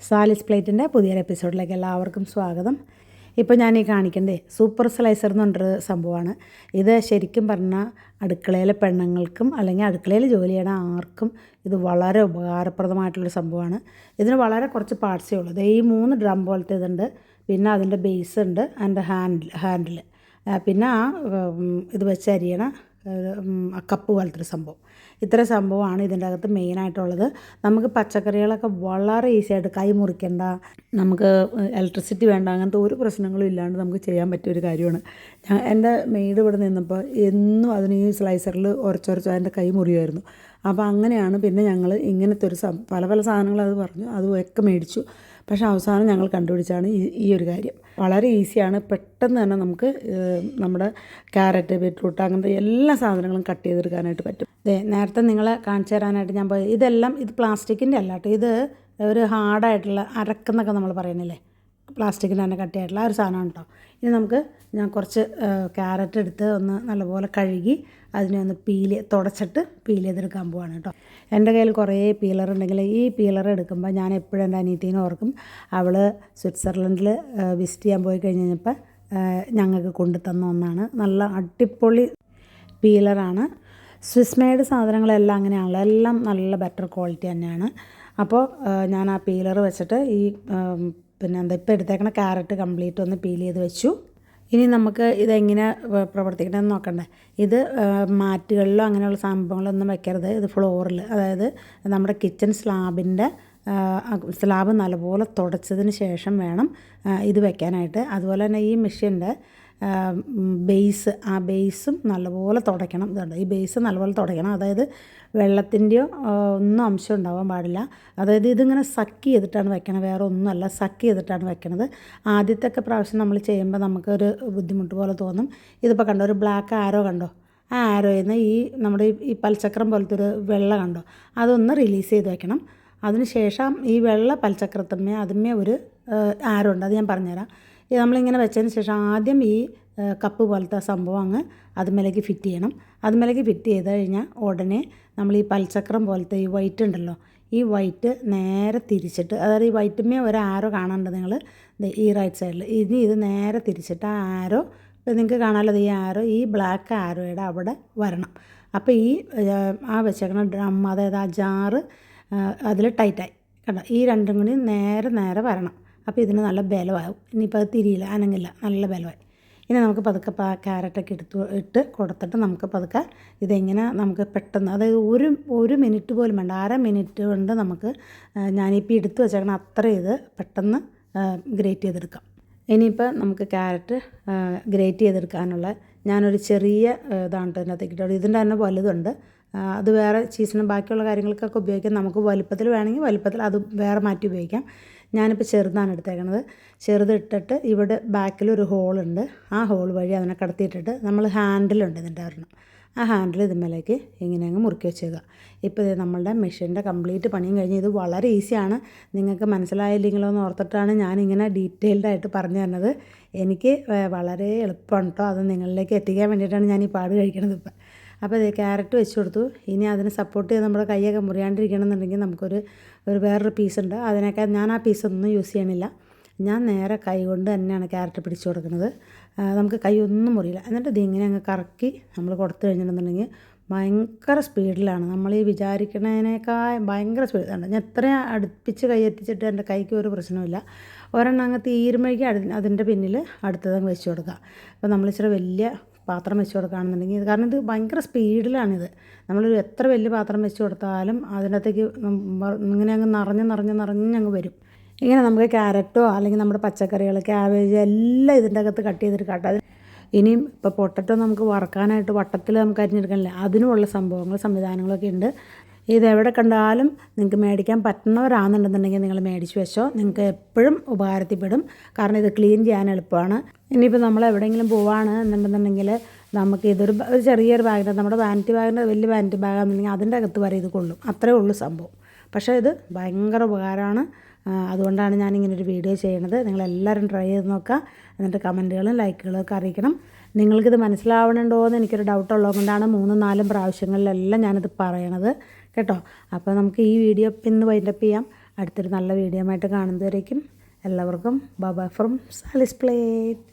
സാലിസ് പ്ലേറ്റിൻ്റെ പുതിയൊരു എപ്പിസോഡിലേക്ക് എല്ലാവർക്കും സ്വാഗതം. ഇപ്പോൾ ഞാൻ ഈ കാണിക്കേണ്ടത് സൂപ്പർ സ്ലൈസർ എന്ന് പറഞ്ഞൊരു സംഭവമാണ്. ഇത് ശരിക്കും പറഞ്ഞാൽ അടുക്കളയിലെ പെണ്ണുങ്ങൾക്കും അല്ലെങ്കിൽ അടുക്കളയിൽ ജോലി ചെയ്യണ ആർക്കും ഇത് വളരെ ഉപകാരപ്രദമായിട്ടുള്ളൊരു സംഭവമാണ്. ഇതിന് വളരെ കുറച്ച് പാർട്സേ ഉള്ളൂ. ഈ 3 ഡ്രം പോലത്തെ ഇതുണ്ട്, പിന്നെ അതിൻ്റെ ബേസ് ഉണ്ട്, അതിൻ്റെ ഹാൻഡിൽ, പിന്നെ ഇത് വെച്ച് അരിയണ കപ്പ് പോലത്തെ ഒരു സംഭവം. ഇത്ര സംഭവമാണ് ഇതിൻ്റെ അകത്ത് മെയിനായിട്ടുള്ളത്. നമുക്ക് പച്ചക്കറികളൊക്കെ വളരെ ഈസി ആയിട്ട് കൈ മുറിക്കേണ്ട, നമുക്ക് ഇലക്ട്രിസിറ്റി വേണ്ട, അങ്ങനത്തെ ഒരു പ്രശ്നങ്ങളും ഇല്ലാണ്ട് നമുക്ക് ചെയ്യാൻ പറ്റിയൊരു കാര്യമാണ്. എൻ്റെ മെയ്ഡ് ഇവിടെ നിന്നപ്പോൾ എന്നും അതിന് ഈ സ്ലൈസറിൽ ഉരച്ചൊരച്ച് അതിൻ്റെ കൈ മുറിയുമായിരുന്നു. അപ്പോൾ അങ്ങനെയാണ് പിന്നെ ഞങ്ങൾ ഇങ്ങനത്തെ ഒരു പല സാധനങ്ങൾ അത് പറഞ്ഞു, അതൊക്കെ മേടിച്ചു. പക്ഷേ അവസാനം ഞങ്ങൾ കണ്ടുപിടിച്ചാണ് ഈ ഒരു കാര്യം. വളരെ ഈസിയാണ്, പെട്ടെന്ന് തന്നെ നമുക്ക് നമ്മുടെ ക്യാരറ്റ്, ബീറ്റ്റൂട്ട് അങ്ങനത്തെ എല്ലാ സാധനങ്ങളും കട്ട് ചെയ്തെടുക്കാനായിട്ട് പറ്റും. നേരത്തെ നിങ്ങളെ കാണിച്ചു തരാനായിട്ട് ഞാൻ പോയി, ഇത് പ്ലാസ്റ്റിക്കിൻ്റെ അല്ല കേട്ടോ, ഇത് ഒരു ഹാർഡായിട്ടുള്ള അരക്കെന്നൊക്കെ നമ്മൾ പറയുന്നില്ലേ, പ്ലാസ്റ്റിക്കിൻ്റെ തന്നെ കട്ടിയായിട്ടുള്ള ഒരു സാധനമാണ് കേട്ടോ. ഇനി ഞാൻ കുറച്ച് ക്യാരറ്റ് എടുത്ത് ഒന്ന് നല്ലപോലെ കഴുകി അതിനെ ഒന്ന് തുടച്ചിട്ട് പീൽ ചെയ്തെടുക്കാൻ പോവാണ് കേട്ടോ. എൻ്റെ കയ്യിൽ കുറേ പീലർ ഉണ്ടെങ്കിൽ ഈ പീലർ എടുക്കുമ്പോൾ ഞാൻ എപ്പോഴും എൻ്റെ അനിയത്തീനെ ഓർക്കും. അവൾ സ്വിറ്റ്സർലൻഡിൽ വിസിറ്റ് ചെയ്യാൻ പോയി കഴിഞ്ഞപ്പോൾ ഞങ്ങൾക്ക് കൊണ്ടുതന്ന ഒന്നാണ്. നല്ല അടിപൊളി പീലറാണ്. സ്വിസ് മെയ്ഡ് സാധനങ്ങളെല്ലാം അങ്ങനെയാണല്ലോ, എല്ലാം നല്ല ബെറ്റർ ക്വാളിറ്റി തന്നെയാണ്. അപ്പോൾ ഞാൻ ആ പീലർ വെച്ചിട്ട് ഇപ്പോൾ എടുത്തേക്കണ ക്യാരറ്റ് കംപ്ലീറ്റ് ഒന്ന് പീൽ ചെയ്ത് വെച്ചു. ഇനി നമുക്ക് ഇതെങ്ങനെ പ്രവർത്തിക്കണമെന്ന് നോക്കണ്ടേ. ഇത് മാറ്റുകളിലോ അങ്ങനെയുള്ള സംഭവങ്ങളൊന്നും വെക്കരുത്. ഇത് ഫ്ലോറിൽ, അതായത് നമ്മുടെ കിച്ചൺ സ്ലാബ് നല്ലപോലെ തുടച്ചതിന് ശേഷം വേണം ഇത് വെക്കാനായിട്ട്. അതുപോലെ തന്നെ ഈ മെഷീൻ്റെ ബേസും നല്ലപോലെ തുടയ്ക്കണം. ഇതുണ്ട്, ഈ ബേസ് നല്ലപോലെ തുടയ്ക്കണം. അതായത് വെള്ളത്തിൻ്റെയോ ഒന്നും അംശം ഉണ്ടാവാൻ പാടില്ല. അതായത് ഇതിങ്ങനെ സക്ക് ചെയ്തിട്ടാണ് വെക്കണത്, വേറെ ഒന്നുമല്ല, സക്ക് ചെയ്തിട്ടാണ് വെക്കണത്. ആദ്യത്തെ പ്രാവശ്യം നമ്മൾ ചെയ്യുമ്പോൾ നമുക്കൊരു ബുദ്ധിമുട്ട് പോലെ തോന്നും. ഇതിപ്പോൾ കണ്ടോ, ഒരു ബ്ലാക്ക് ആരോ കണ്ടോ, ആ ആരോയിൽ നിന്ന് നമ്മുടെ ഈ പൽച്ചക്രം പോലത്തെ ഒരു വെള്ള കണ്ടോ, അതൊന്ന് റിലീസ് ചെയ്ത് വെക്കണം. അതിനുശേഷം ഈ വെള്ള അതിന്മേ ഒരു ആരോ ഉണ്ട്, അത് ഞാൻ പറഞ്ഞുതരാം. നമ്മളിങ്ങനെ വെച്ചതിന് ശേഷം ആദ്യം ഈ കപ്പ് പോലത്തെ സംഭവം അതുമേലേക്ക് ഫിറ്റ് ചെയ്യണം. അതുമേലേക്ക് ഫിറ്റ് ചെയ്ത് കഴിഞ്ഞാൽ ഉടനെ നമ്മൾ ഈ പൽച്ചക്രം പോലത്തെ ഈ വൈറ്റ് ഉണ്ടല്ലോ, ഈ വൈറ്റ് നേരെ തിരിച്ചിട്ട്, അതായത് ഈ വൈറ്റുമേ ഒരു ആരോ കാണാനുണ്ട് നിങ്ങൾ ഈ റൈറ്റ് സൈഡിൽ. ഇത് നേരെ തിരിച്ചിട്ട് ആ ആരോ, ഇപ്പോൾ നിങ്ങൾക്ക് കാണാമല്ലോ, ഈ ആരോ ഈ ബ്ലാക്ക് ആരോയുടെ അവിടെ വരണം. അപ്പോൾ ആ വെച്ചേക്കണ ഡ്രം, അതായത് ആ ജാറ് അതിൽ ടൈറ്റായി കണ്ടോ, ഈ രണ്ടും കൂടി നേരെ വരണം. അപ്പോൾ ഇതിന് നല്ല ബലമാകും. ഇനിയിപ്പോൾ അത് തിരിയില്ല, അനങ്ങില്ല, നല്ല ബലമായി. ഇനി നമുക്ക് പതുക്കെ ക്യാരറ്റൊക്കെ ഇട്ട് കൊടുത്തിട്ട് നമുക്ക് പതുക്കെ ഇതെങ്ങനെ നമുക്ക് പെട്ടെന്ന്, അതായത് ഒരു മിനിറ്റ് പോലും വേണ്ട, 1/2 മിനിറ്റ് കൊണ്ട് നമുക്ക് ഞാനിപ്പോൾ എടുത്ത് വെച്ചേക്കണം അത്ര ഇത് പെട്ടെന്ന് ഗ്രേറ്റ് ചെയ്തെടുക്കാം. ഇനിയിപ്പോൾ നമുക്ക് ക്യാരറ്റ് ഗ്രേറ്റ് ചെയ്തെടുക്കാനുള്ള ഞാനൊരു ചെറിയ ഇതാണ് ഇതിനകത്തേക്ക് ഇട്ടത്. ഇതിൻ്റെ തന്നെ വലുതുണ്ട്, അത് വേറെ ചീസിനും ബാക്കിയുള്ള കാര്യങ്ങൾക്കൊക്കെ ഉപയോഗിക്കാം. നമുക്ക് വലുപ്പത്തിൽ വേണമെങ്കിൽ വലുപ്പത്തിൽ അത് വേറെ മാറ്റി ഉപയോഗിക്കാം. ഞാനിപ്പോൾ ചെറുതാണ് എടുത്തേക്കണത്. ചെറുതിട്ടിട്ട് ഇവിടെ ബാക്കിലൊരു ഹോളുണ്ട്, ആ ഹോൾ വഴി അതിനെ കടത്തിയിട്ടിട്ട് നമ്മൾ ഹാൻഡിലുണ്ട് ഇതിൻ്റെ ഒരെണ്ണം, ആ ഹാൻഡിൽ ഇതിന്മേലേക്ക് ഇങ്ങനെ മുറുക്കി വെച്ചേക്കുക. ഇപ്പോൾ ഇത് നമ്മളുടെ മെഷീൻ്റെ കംപ്ലീറ്റ് പണിയും കഴിഞ്ഞ്. ഇത് വളരെ ഈസിയാണ്, നിങ്ങൾക്ക് മനസ്സിലായില്ലെങ്കിലോ എന്ന് ഓർത്തിട്ടാണ് ഞാനിങ്ങനെ ഡീറ്റെയിൽഡായിട്ട് പറഞ്ഞു തരുന്നത്. എനിക്ക് വളരെ എളുപ്പമാണ് കേട്ടോ, അത് നിങ്ങളിലേക്ക് എത്തിക്കാൻ വേണ്ടിയിട്ടാണ് ഞാൻ ഈ പാട് കഴിക്കണത് ഇപ്പം. അപ്പോൾ ഇത് ക്യാരറ്റ് വെച്ച് കൊടുത്തു. ഇനി അതിന് സപ്പോർട്ട് ചെയ്ത് നമ്മുടെ കൈയൊക്കെ മുറിയാണ്ടിരിക്കണമെന്നുണ്ടെങ്കിൽ നമുക്കൊരു വേറൊരു പീസുണ്ട്, അതിനൊക്കെ ഞാൻ ആ പീസൊന്നും യൂസ് ചെയ്യണില്ല. ഞാൻ നേരെ കൈ കൊണ്ട് തന്നെയാണ് ക്യാരറ്റ് പിടിച്ചു കൊടുക്കുന്നത്. നമുക്ക് കൈ ഒന്നും മുറിയില്ല. എന്നിട്ട് ഇതിങ്ങനെ കറക്കി നമ്മൾ കൊടുത്തു കഴിഞ്ഞിട്ടുണ്ടെന്നുണ്ടെങ്കിൽ ഭയങ്കര സ്പീഡിലാണ്, നമ്മൾ ഈ വിചാരിക്കുന്നതിനേക്കാൾ ഭയങ്കര സ്പീഡാണ്. ഞാൻ എത്രയും അടുപ്പിച്ച് കൈ എത്തിച്ചിട്ട് എൻ്റെ കൈക്ക് ഒരു പ്രശ്നമില്ല. ഒരെണ്ണം തീരുമ്പോഴേക്കും അതിൻ്റെ പിന്നിൽ അടുത്തതങ്ങ് വെച്ച് കൊടുക്കുക. അപ്പോൾ നമ്മൾ ഇച്ചിരി വലിയ പാത്രം വെച്ച് കൊടുക്കുകയാണെന്നുണ്ടെങ്കിൽ, കാരണം ഇത് ഭയങ്കര സ്പീഡിലാണിത്. നമ്മളൊരു എത്ര വലിയ പാത്രം വെച്ച് കൊടുത്താലും അതിനകത്തേക്ക് ഇങ്ങനെ നിറഞ്ഞങ്ങ് വരും. ഇങ്ങനെ നമുക്ക് ക്യാരറ്റോ അല്ലെങ്കിൽ നമ്മുടെ പച്ചക്കറികൾ, ക്യാബേജ് എല്ലാം ഇതിൻ്റെ അകത്ത് കട്ട് ചെയ്തെടുക്കാം. ഇനിയും ഇപ്പോൾ പൊട്ടറ്റോ നമുക്ക് വറക്കാനായിട്ട് വട്ടത്തിൽ നമുക്ക് അരിഞ്ഞെടുക്കാനില്ല, അതിനുമുള്ള സംവിധാനങ്ങളൊക്കെ ഉണ്ട്. ഇതെവിടെ കണ്ടാലും നിങ്ങൾക്ക് മേടിക്കാൻ പറ്റുന്നവരാണെന്നുണ്ടെന്നുണ്ടെങ്കിൽ നിങ്ങൾ മേടിച്ച് വെച്ചോ, നിങ്ങൾക്ക് എപ്പോഴും ഉപകാരത്തിൽപ്പെടും. കാരണം ഇത് ക്ലീൻ ചെയ്യാൻ എളുപ്പമാണ്. ഇനിയിപ്പോൾ നമ്മൾ എവിടെയെങ്കിലും പോവാണ് എന്നുണ്ടെന്നുണ്ടെങ്കിൽ നമുക്ക് ഇതൊരു ചെറിയൊരു ബാഗിൻ്റെ, നമ്മുടെ വാനിറ്റി ബാഗിൻ്റെ വലിയ വാനിറ്റി ബാഗാണെന്നുണ്ടെങ്കിൽ അതിൻ്റെ അകത്ത് വരെ ഇത് കൊള്ളും, അത്രേ ഉള്ളൂ സംഭവം. പക്ഷേ ഇത് ഭയങ്കര ഉപകാരമാണ്. അതുകൊണ്ടാണ് ഞാനിങ്ങനൊരു വീഡിയോ ചെയ്യണത്. നിങ്ങളെല്ലാവരും ട്രൈ ചെയ്ത് നോക്കുക, എന്നിട്ട് കമൻറ്റുകളും ലൈക്കുകളും ഒക്കെ അറിയിക്കണം. നിങ്ങൾക്കിത് മനസ്സിലാവണുണ്ടോ എന്ന് എനിക്കൊരു ഡൗട്ട് ഉള്ളതുകൊണ്ടാണ് 3-4 പ്രാവശ്യങ്ങളിലെല്ലാം ഞാനിത് പറയണത് കേട്ടോ. അപ്പോൾ നമുക്ക് ഈ വീഡിയോ ഇന്ന് വൈൻഡപ്പ് ചെയ്യാം. അടുത്തൊരു നല്ല വീഡിയോ ആയിട്ട് കാണുന്നതുവരേക്കും എല്ലാവർക്കും ബൈ ബൈ ഫ്രം സാലിസ് പ്ലേറ്റ്.